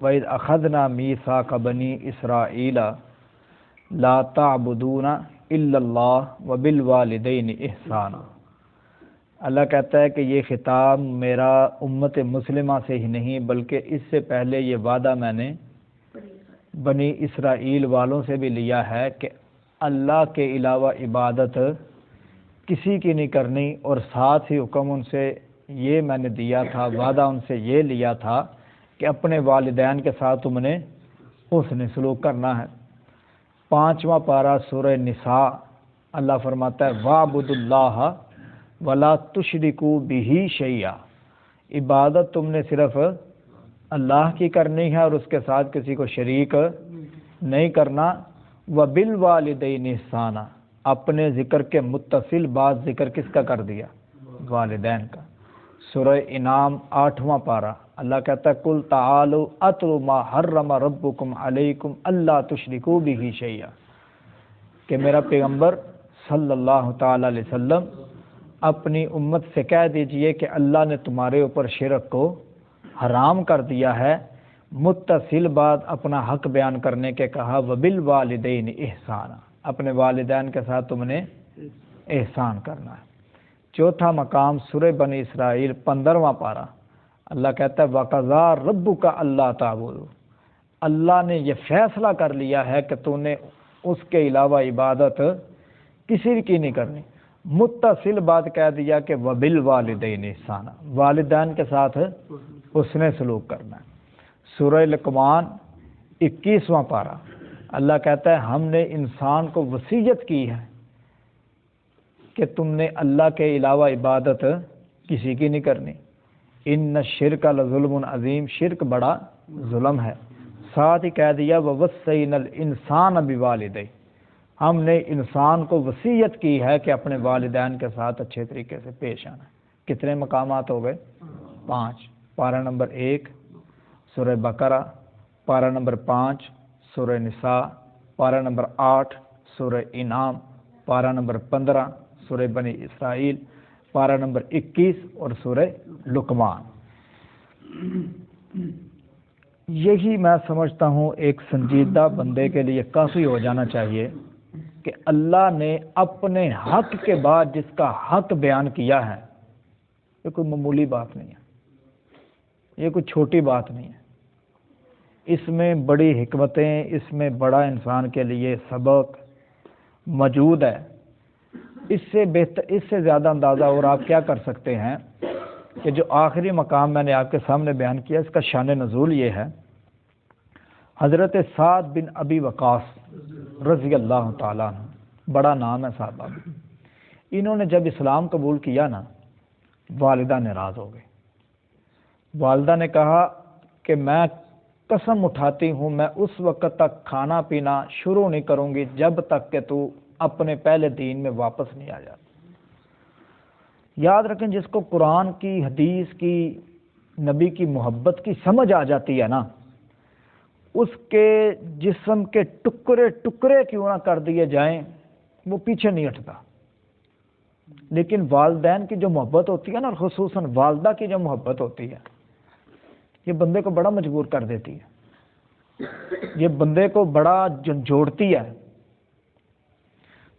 وَإِذْ أَخَذْنَا مِيثَاقَ بَنِي إِسْرَائِيلَ لَا تَعْبُدُونَ إِلَّا اللَّهَ وَبِالْوَالِدَيْنِ إِحْسَانًا۔ اللہ کہتا ہے کہ یہ خطاب میرا امت مسلمہ سے ہی نہیں بلکہ اس سے پہلے یہ وعدہ میں نے بنی اسرائیل والوں سے بھی لیا ہے کہ اللہ کے علاوہ عبادت کسی کی نہیں کرنی، اور ساتھ ہی حکم ان سے یہ میں نے دیا تھا، وعدہ ان سے یہ لیا تھا کہ اپنے والدین کے ساتھ تم نے حسن سلوک کرنا ہے۔ 5واں پارہ سورہ نساء، اللہ فرماتا ہے وَاعْبُدُوا اللَّهَ وَلَا تُشْرِكُوا بِهِ شَيْئًا، عبادت تم نے صرف اللہ کی کرنی ہے اور اس کے ساتھ کسی کو شریک نہیں کرنا۔ وَبِالْوَالِدَيْنِ إِحْسَانًا، اپنے ذکر کے متصل بعد ذکر کس کا کر دیا؟ والدین کا۔ سورہ انعام 8واں پارہ، اللہ کہتا ہے قُلْ تَعَالُوا أَتْلُ مَا حَرَّمَ رَبُّكُمْ عَلَيْكُمْ أَلَّا تُشْرِكُوا بِهِ شَيْئًا، کہ میرا پیغمبر صلی اللہ تعالی علیہ وسلم اپنی امت سے کہہ دیجئے کہ اللہ نے تمہارے اوپر شرک کو حرام کر دیا ہے۔ متصل بعد اپنا حق بیان کرنے کے کہا وَبِالْوَالِدَيْنِ إِحْسَانًا، اپنے والدین کے ساتھ تم نے احسان کرنا ہے۔ چوتھا مقام سورہ بنی اسرائیل 15واں پارہ، اللہ کہتا ہے وَقَضَىٰ رَبُّكَ أَلَّا تَعْبُدُوا، اللہ نے یہ فیصلہ کر لیا ہے کہ تو نے اس کے علاوہ عبادت کسی کی نہیں کرنی۔ متصل بات کہہ دیا کہ وَبِالْوَالِدَيْنِ إِحْسَانًا، والدین کے ساتھ حسن سلوک کرنا ہے۔ سورہ لقمان 21واں پارہ، اللہ کہتا ہے ہم نے انسان کو وصیت کی ہے کہ تم نے اللہ کے علاوہ عبادت کسی کی نہیں کرنی۔ ان الشرک لظلم عظیم، شرک بڑا ظلم ہے۔ ساتھ ہی کہہ دیا ووصینا الانسان بوالدیہ، ہم نے انسان کو وصیت کی ہے کہ اپنے والدین کے ساتھ اچھے طریقے سے پیش آنا ہے۔ کتنے مقامات ہو گئے؟ 5۔ پارہ نمبر 1 سورہ بقرہ، پارہ نمبر 5 سورہ نساء، پارہ نمبر 8 سورہ انعام، پارہ نمبر 15 سورہ بنی اسرائیل، پارہ نمبر 21 اور سورہ لقمان۔ یہی میں سمجھتا ہوں ایک سنجیدہ بندے کے لیے کافی ہو جانا چاہیے کہ اللہ نے اپنے حق کے بعد جس کا حق بیان کیا ہے، یہ کوئی معمولی بات نہیں ہے، یہ کوئی چھوٹی بات نہیں ہے، اس میں بڑی حکمتیں، اس میں بڑا انسان کے لیے سبق موجود ہے۔ اس سے بہتر، اس سے زیادہ اندازہ اور آپ کیا کر سکتے ہیں کہ جو آخری مقام میں نے آپ کے سامنے بیان کیا، اس کا شان نزول یہ ہے، حضرت سعد بن ابی وقاص رضی اللہ تعالیٰ عنہ، بڑا نام ہے صحابہ میں، انہوں نے جب اسلام قبول کیا نا، والدہ ناراض ہو گئی۔ والدہ نے کہا کہ میں قسم اٹھاتی ہوں میں اس وقت تک کھانا پینا شروع نہیں کروں گی جب تک کہ تو اپنے پہلے دین میں واپس نہیں آ جاتا۔ یاد رکھیں جس کو قرآن کی، حدیث کی، نبی کی محبت کی سمجھ آ جاتی ہے نا، اس کے جسم کے ٹکڑے ٹکڑے کیوں نہ کر دیے جائیں وہ پیچھے نہیں ہٹتا۔ لیکن والدین کی جو محبت ہوتی ہے نا، خصوصاً والدہ کی جو محبت ہوتی ہے، یہ بندے کو بڑا مجبور کر دیتی ہے، یہ بندے کو بڑا جھنجھوڑتی ہے۔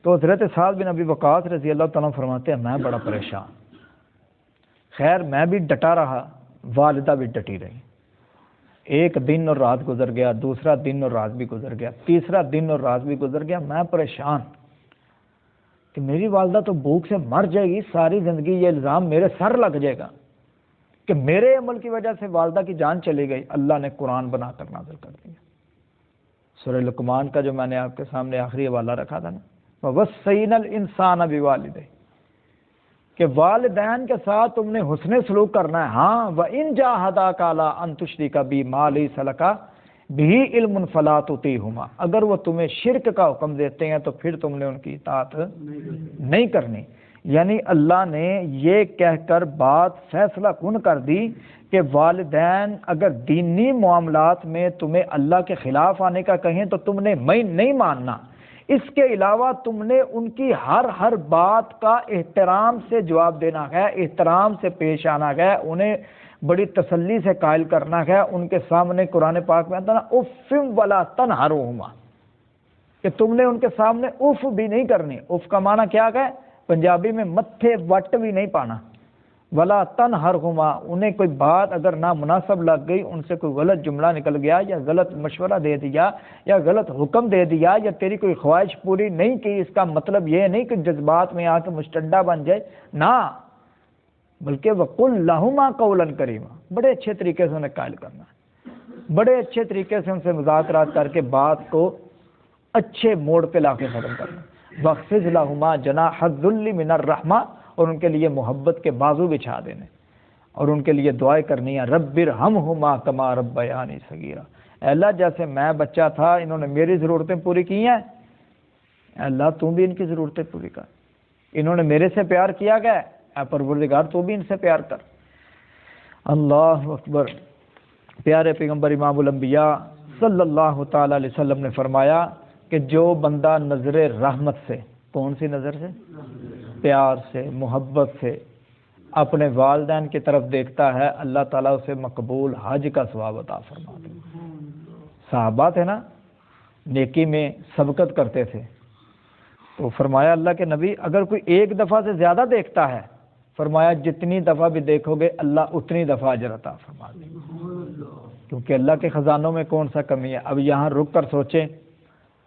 تو حضرت سعد بن ابی وقاص رضی اللہ تعالیٰ فرماتے ہیں میں بڑا پریشان، خیر میں بھی ڈٹا رہا، والدہ بھی ڈٹی رہی۔ ایک دن اور رات گزر گیا، دوسرا دن اور رات بھی گزر گیا، تیسرا دن اور رات بھی گزر گیا، میں پریشان کہ میری والدہ تو بھوک سے مر جائے گی، ساری زندگی یہ الزام میرے سر لگ جائے گا کہ میرے عمل کی وجہ سے والدہ کی جان چلی گئی۔ اللہ نے قرآن بنا کر نازل کر دیا، سورہ لقمان کا جو میں نے آپ کے سامنے آخری حوالہ رکھا تھا نا، وَوَصَّيْنَا الْإِنسَانَ بِوَالِدَيْهِ، کہ والدین کے ساتھ تم نے حسن سلوک کرنا ہے۔ ہاں وَإِن جَاهَدَاكَ عَلَىٰ أَن تُشْرِكَ بِي مَا لَيْسَ لَكَ بِهِ عِلْمٌ فَلَا تُطِعْهُمَا، اگر وہ تمہیں شرک کا حکم دیتے ہیں تو پھر تم نے ان کی اطاعت نہیں کرنی۔ یعنی اللہ نے یہ کہہ کر بات فیصلہ کن کر دی کہ والدین اگر دینی معاملات میں تمہیں اللہ کے خلاف آنے کا کہیں تو تم نے نہیں ماننا، اس کے علاوہ تم نے ان کی ہر بات کا احترام سے جواب دینا ہے، احترام سے پیش آنا ہے، انہیں بڑی تسلی سے قائل کرنا ہے ان کے سامنے. قرآن پاک میں آتا نا اف ولا تنہرہما، کہ تم نے ان کے سامنے اف بھی نہیں کرنی. اف کا معنی کیا ہے؟ پنجابی میں متھے وٹ بھی نہیں پانا. ولا تنہرہما، انہیں کوئی بات اگر نامناسب لگ گئی، ان سے کوئی غلط جملہ نکل گیا یا غلط مشورہ دے دیا یا غلط حکم دے دیا یا تیری کوئی خواہش پوری نہیں کی، اس کا مطلب یہ نہیں کہ جذبات میں آ کے مشتڈا بن جائے، نہ، بلکہ وقل لہما قولا کریما، بڑے اچھے طریقے سے انہیں قائل کرنا ہے، بڑے اچھے طریقے سے ان سے مذاکرات کر کے بات کو اچھے موڑ پہ لا کے ختم کرنا. واخفض لہما جناح الذل من الرحمہ، اور ان کے لیے محبت کے بازو بچھا دینے، اور ان کے لیے دعائیں کرنی ہیں رب ارحمہما کما ربیانی صغیرا. اے اللہ جیسے میں بچہ تھا انہوں نے میری ضرورتیں پوری کی ہیں، اے اللہ تو بھی ان کی ضرورتیں پوری کر. انہوں نے میرے سے پیار کیا گیا، اے پروردگار تو بھی ان سے پیار کر. اللہ اکبر. پیارے پیغمبر امام الانبیاء صلی اللہ تعالی علیہ وسلم نے فرمایا کہ جو بندہ نظر رحمت سے، کون سی نظر سے؟ پیار سے، محبت سے اپنے والدین کی طرف دیکھتا ہے، اللہ تعالیٰ اسے مقبول حج کا ثواب عطا فرماتے ہیں. صحابہ تھے نا، نیکی میں سبقت کرتے تھے، تو فرمایا اللہ کے نبی اگر کوئی ایک دفعہ سے زیادہ دیکھتا ہے، فرمایا جتنی دفعہ بھی دیکھو گے اللہ اتنی دفعہ اجر عطا فرما دے گا، کیونکہ اللہ کے خزانوں میں کون سا کمی ہے. اب یہاں رک کر سوچیں،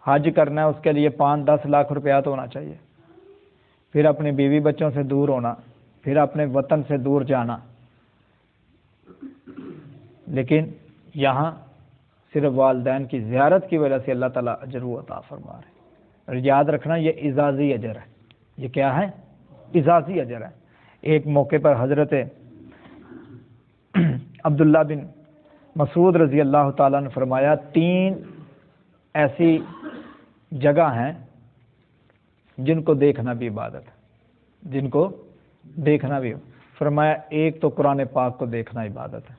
حج کرنا ہے اس کے لیے 5-10 لاکھ روپیہ تو ہونا چاہیے، پھر اپنی بیوی بچوں سے دور ہونا، پھر اپنے وطن سے دور جانا. لیکن یہاں صرف والدین کی زیارت کی وجہ سے اللہ تعالیٰ اجر و عطا فرما رہے ہیں. اور یاد رکھنا یہ اعزازی اجر ہے. یہ کیا ہے؟ اعزازی اجر ہے. ایک موقع پر حضرت عبداللہ بن مسعود رضی اللہ تعالیٰ نے فرمایا 3 ایسی جگہ ہیں جن کو دیکھنا بھی عبادت ہے، جن کو دیکھنا بھی. فرمایا ایک تو قرآن پاک کو دیکھنا عبادت ہے.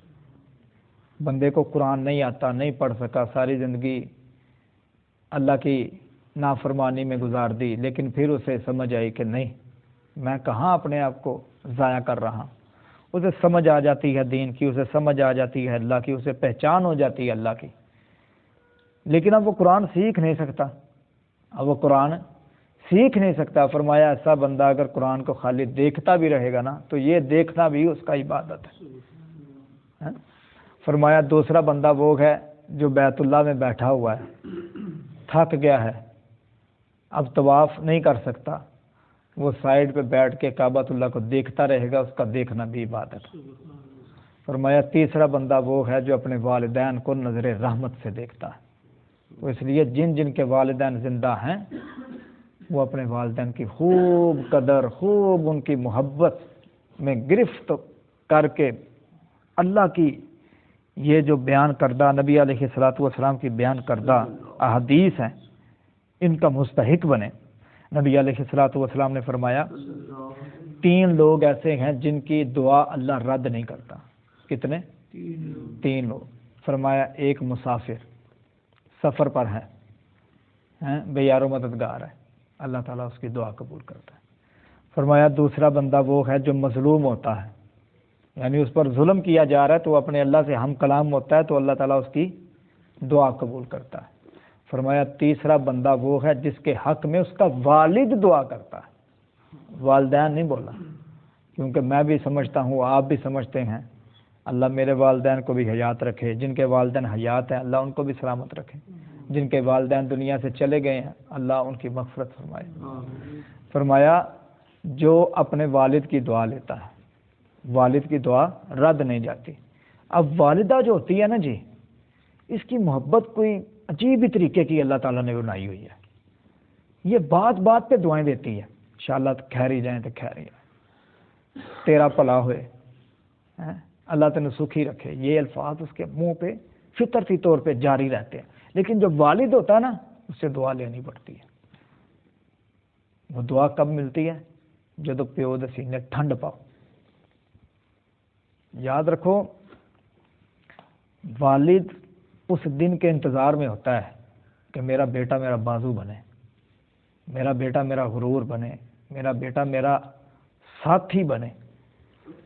بندے کو قرآن نہیں آتا، نہیں پڑھ سکا، ساری زندگی اللہ کی نافرمانی میں گزار دی، لیکن پھر اسے سمجھ آئی کہ نہیں، میں کہاں اپنے آپ کو ضائع کر رہا ہوں. اسے سمجھ آ جاتی ہے دین کی، اسے سمجھ آ جاتی ہے اللہ کی، اسے پہچان ہو جاتی ہے اللہ کی، لیکن اب وہ قرآن سیکھ نہیں سکتا، اب وہ قرآن سیکھ نہیں سکتا. فرمایا ایسا بندہ اگر قرآن کو خالی دیکھتا بھی رہے گا نا تو یہ دیکھنا بھی اس کا عبادت ہے. فرمایا دوسرا بندہ وہ ہے جو بیت اللہ میں بیٹھا ہوا ہے، تھک گیا ہے، اب طواف نہیں کر سکتا، وہ سائیڈ پہ بیٹھ کے کعبۃ اللہ کو دیکھتا رہے گا، اس کا دیکھنا بھی عبادت ہے. فرمایا تیسرا بندہ وہ ہے جو اپنے والدین کو نظر رحمت سے دیکھتا ہے. تو اس لیے جن جن کے والدین زندہ ہیں وہ اپنے والدین کی خوب قدر، خوب ان کی محبت میں گرفت کر کے اللہ کی یہ جو بیان کردہ نبی علیہ الصلوۃ والسلام کی بیان کردہ احادیث ہیں ان کا مستحق بنے. نبی علیہ الصلوۃ والسلام نے فرمایا 3 لوگ ایسے ہیں جن کی دعا اللہ رد نہیں کرتا. کتنے؟ 3 لوگ. فرمایا ایک مسافر سفر پر ہے، بے یار و مددگار ہے، اللہ تعالیٰ اس کی دعا قبول کرتا ہے. فرمایا دوسرا بندہ وہ ہے جو مظلوم ہوتا ہے، یعنی اس پر ظلم کیا جا رہا ہے تو وہ اپنے اللہ سے ہم کلام ہوتا ہے تو اللہ تعالیٰ اس کی دعا قبول کرتا ہے. فرمایا تیسرا بندہ وہ ہے جس کے حق میں اس کا والد دعا کرتا ہے. والدین نہیں بولا، کیونکہ میں بھی سمجھتا ہوں، آپ بھی سمجھتے ہیں، اللہ میرے والدین کو بھی حیات رکھے، جن کے والدین حیات ہیں اللہ ان کو بھی سلامت رکھے، جن کے والدین دنیا سے چلے گئے ہیں اللہ ان کی مغفرت فرمائے. فرمایا جو اپنے والد کی دعا لیتا ہے والد کی دعا رد نہیں جاتی. اب والدہ جو ہوتی ہے نا جی، اس کی محبت کوئی عجیب ہی طریقے کی اللہ تعالیٰ نے بنائی ہوئی ہے. یہ بات بات پہ دعائیں دیتی ہے، انشاءاللہ خیر ہی جائیں تو خیر ہی جائیں، تیرا بھلا ہوئے، اللہ تینوں سکھی رکھے. یہ الفاظ اس کے منہ پہ فطرتی طور پہ جاری رہتے ہیں. لیکن جو والد ہوتا ہے نا اس سے دعا لینی پڑتی ہے. وہ دعا کب ملتی ہے؟ جب پیو دے سینے ٹھنڈ پاؤ. یاد رکھو والد اس دن کے انتظار میں ہوتا ہے کہ میرا بیٹا میرا بازو بنے، میرا بیٹا میرا غرور بنے، میرا بیٹا میرا ساتھی بنے.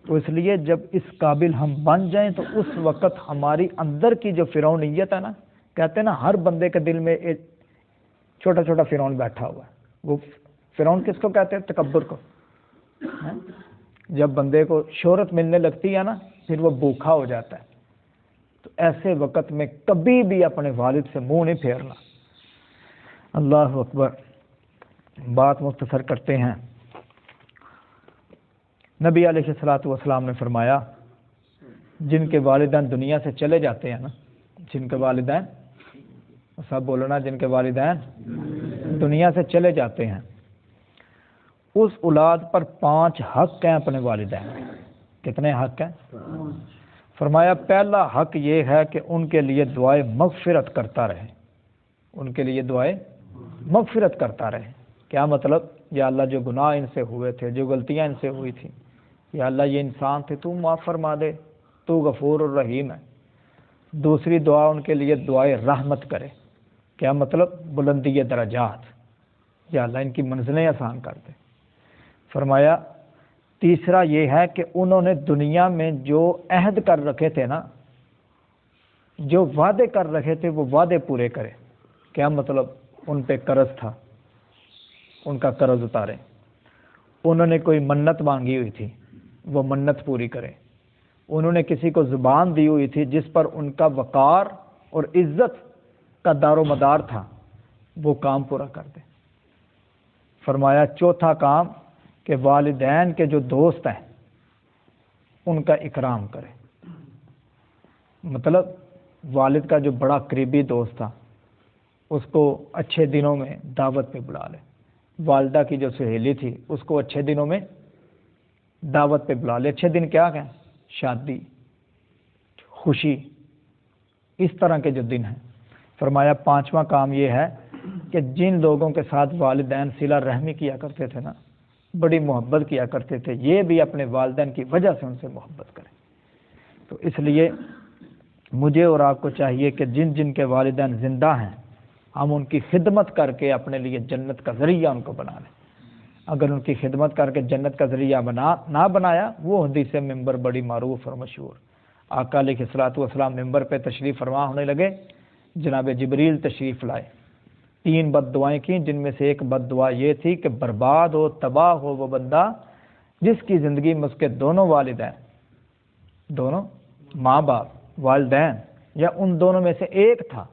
تو اس لیے جب اس قابل ہم بن جائیں تو اس وقت ہماری اندر کی جو فرعونیت ہے نا، کہتے ہیں نا ہر بندے کے دل میں ایک چھوٹا چھوٹا فرعون بیٹھا ہوا ہے. وہ فرعون کس کو کہتے ہیں؟ تکبر کو. جب بندے کو شہرت ملنے لگتی ہے نا پھر وہ بھوکا ہو جاتا ہے. تو ایسے وقت میں کبھی بھی اپنے والد سے منہ نہیں پھیرنا. اللہ اکبر. بات مختصر کرتے ہیں. نبی علیہ الصلوۃ والسلام نے فرمایا جن کے والدین دنیا سے چلے جاتے ہیں نا، جن کے والدین، سب بولو نا، جن کے والدین دنیا سے چلے جاتے ہیں، اس اولاد پر 5 حق ہیں اپنے والدین. کتنے حق ہیں؟ فرمایا پہلا حق یہ ہے کہ ان کے لیے دعائے مغفرت کرتا رہے. ان کے لیے دعائے مغفرت کرتا رہے. کیا مطلب؟ یا اللہ جو گناہ ان سے ہوئے تھے، جو غلطیاں ان سے ہوئی تھیں، یا اللہ یہ انسان تھے، تو معاف فرما دے، تو غفور الرحیم ہے. دوسری دعا ان کے لیے دعائے رحمت کرے. کیا مطلب؟ بلندی درجات، یا اللہ ان کی منزلیں آسان کر دے. فرمایا تیسرا یہ ہے کہ انہوں نے دنیا میں جو عہد کر رکھے تھے نا، جو وعدے کر رکھے تھے، وہ وعدے پورے کرے. کیا مطلب؟ ان پہ قرض تھا، ان کا قرض اتارے. انہوں نے کوئی منت مانگی ہوئی تھی، وہ منت پوری کرے. انہوں نے کسی کو زبان دی ہوئی تھی جس پر ان کا وقار اور عزت کا دار و مدار تھا، وہ کام پورا کر دے. فرمایا چوتھا کام کہ والدین کے جو دوست ہیں ان کا اکرام کرے. مطلب والد کا جو بڑا قریبی دوست تھا اس کو اچھے دنوں میں دعوت پہ بلا لے. والدہ کی جو سہیلی تھی اس کو اچھے دنوں میں دعوت پہ بلا لے. اچھے دن کیا کہیں؟ شادی، خوشی، اس طرح کے جو دن ہیں. فرمایا پانچواں کام یہ ہے کہ جن لوگوں کے ساتھ والدین صلہ رحمی کیا کرتے تھے نا، بڑی محبت کیا کرتے تھے، یہ بھی اپنے والدین کی وجہ سے ان سے محبت کریں. تو اس لیے مجھے اور آپ کو چاہیے کہ جن جن کے والدین زندہ ہیں ہم ان کی خدمت کر کے اپنے لیے جنت کا ذریعہ ان کو بنا لیں. اگر ان کی خدمت کر کے جنت کا ذریعہ نہ بنایا، وہ حدیث ممبر بڑی معروف اور مشہور. آقا علیہ الصلوۃ والسلام ممبر پہ تشریف فرما ہونے لگے، جناب جبریل تشریف لائے. 3 بد دعائیں کی، جن میں سے ایک بد دعا یہ تھی کہ برباد ہو، تباہ ہو وہ بندہ جس کی زندگی میں اس کے دونوں والدین، دونوں ماں باپ، والدین یا ان دونوں میں سے ایک تھا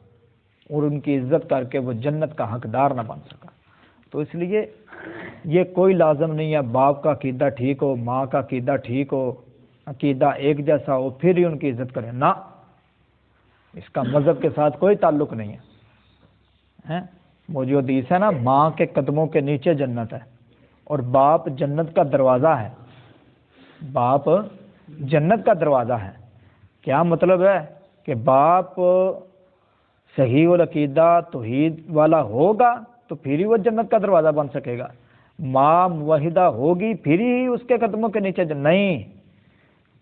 اور ان کی عزت کر کے وہ جنت کا حقدار نہ بن سکا. تو اس لیے یہ کوئی لازم نہیں ہے باپ کا عقیدہ ٹھیک ہو، ماں کا عقیدہ ٹھیک ہو، عقیدہ ایک جیسا ہو پھر ہی ان کی عزت کریں. نہ، اس کا مذہب کے ساتھ کوئی تعلق نہیں ہے. وہ جو حدیث ہے نا، ماں کے قدموں کے نیچے جنت ہے اور باپ جنت کا دروازہ ہے. باپ جنت کا دروازہ ہے. کیا مطلب ہے؟ کہ باپ صحیح العقیدہ توحید والا ہوگا تو پھر ہی وہ جنت کا دروازہ بن سکے گا. ماں موحدہ ہوگی پھر ہی اس کے قدموں کے نیچے نہیں.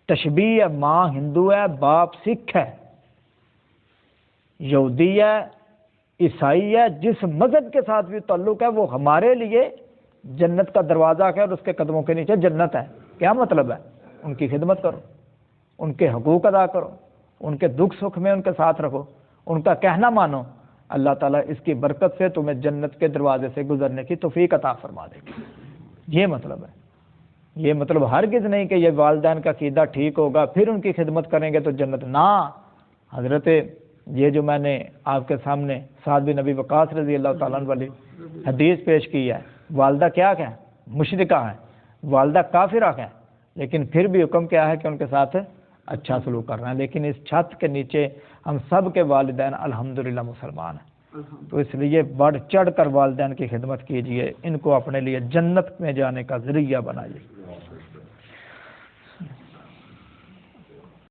تشبیہ ہے، ماں ہندو ہے، باپ سکھ ہے، یہودی ہے، عیسائی ہے، جس مذہب کے ساتھ بھی تعلق ہے وہ ہمارے لیے جنت کا دروازہ ہے اور اس کے قدموں کے نیچے جنت ہے. کیا مطلب ہے؟ ان کی خدمت کرو، ان کے حقوق ادا کرو، ان کے دکھ سکھ میں ان کے ساتھ رکھو، ان کا کہنا مانو. اللہ تعالیٰ اس کی برکت سے تمہیں جنت کے دروازے سے گزرنے کی توفیق عطا فرما دے گی. یہ مطلب ہے. یہ مطلب ہرگز نہیں کہ یہ والدین کا عقیدہ ٹھیک ہوگا پھر ان کی خدمت کریں گے تو جنت. نہ حضرت، یہ جو میں نے آپ کے سامنے سعد بن ابی وقاص رضی اللہ تعالیٰ عنہ والی حدیث پیش کی ہے، والدہ کیا کہیں؟ مشرکہ ہیں، والدہ کافرہ ہیں، لیکن پھر بھی حکم کیا ہے کہ ان کے ساتھ اچھا سلوک کرنا ہے. لیکن اس چھت کے نیچے ہم سب کے والدین الحمدللہ مسلمان ہیں. تو اس لیے بڑھ چڑھ کر والدین کی خدمت کیجیے، ان کو اپنے لیے جنت میں جانے کا ذریعہ بنائیے.